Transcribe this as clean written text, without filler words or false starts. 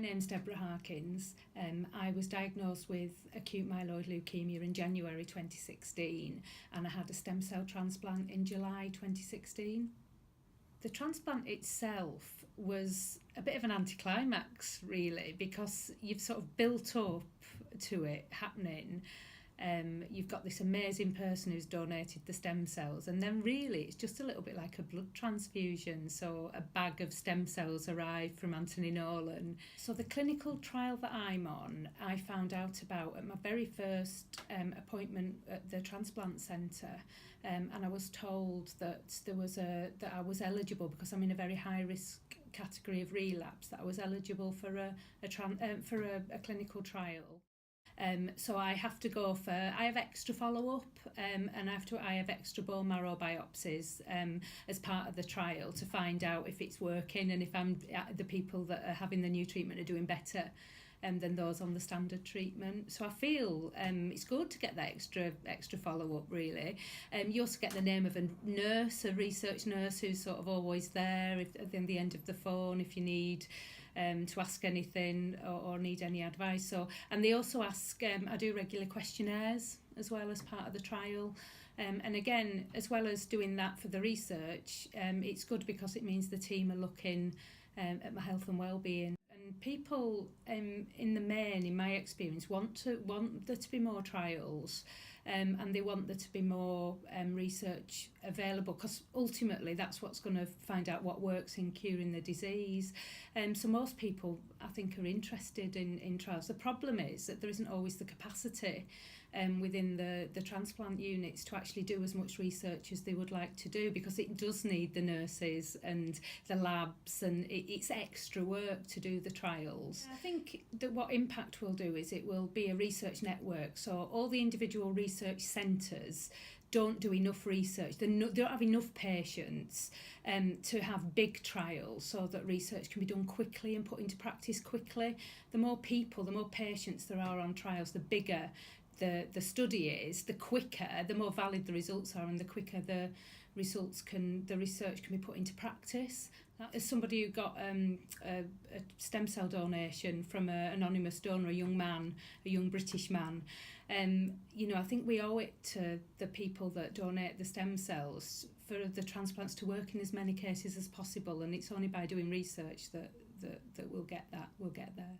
name's Deborah Harkins. I was diagnosed with acute myeloid leukemia in January 2016 and I had a stem cell transplant in July 2016. The transplant itself was a bit of an anticlimax, really, because you've sort of built up to it happening. You've got this amazing person who's donated the stem cells, and then really it's just a little bit like a blood transfusion. So a bag of stem cells arrived from Anthony Nolan. So the clinical trial that I'm on, I found out about at my very first appointment at the transplant centre, and I was told that that I was eligible, because I'm in a very high risk category of relapse, that I was eligible for a clinical trial. So I have to go for, I have extra follow-up and I have extra bone marrow biopsies as part of the trial to find out if it's working and if the people that are having the new treatment are doing better than those on the standard treatment. So I feel it's good to get that extra follow-up, really. You also get the name of a nurse, a research nurse, who's sort of always there at the end of the phone if you need to ask anything or need any advice. And they also ask, I do regular questionnaires as well as part of the trial. And again, as well as doing that for the research, it's good because it means the team are looking at my health and well-being. And people, in the main, in my experience, want there to be more trials, and they want there to be more research available, because ultimately that's what's going to find out what works in curing the disease. So most people, I think, are interested in trials. The problem is that there isn't always the capacity within the transplant units to actually do as much research as they would like to do, because it does need the nurses and the labs, and it's extra work to do the trials. I think that what Impact will do is it will be a research network, so all the individual research centres don't do enough research. They don't have enough patients to have big trials so that research can be done quickly and put into practice quickly. The more people, the more patients there are on trials, the bigger the study is, the quicker, the more valid the results are, and the quicker the research can be put into practice. As somebody who got a stem cell donation from an anonymous donor, a young British man, I think we owe it to the people that donate the stem cells for the transplants to work in as many cases as possible, and it's only by doing research that we'll get there.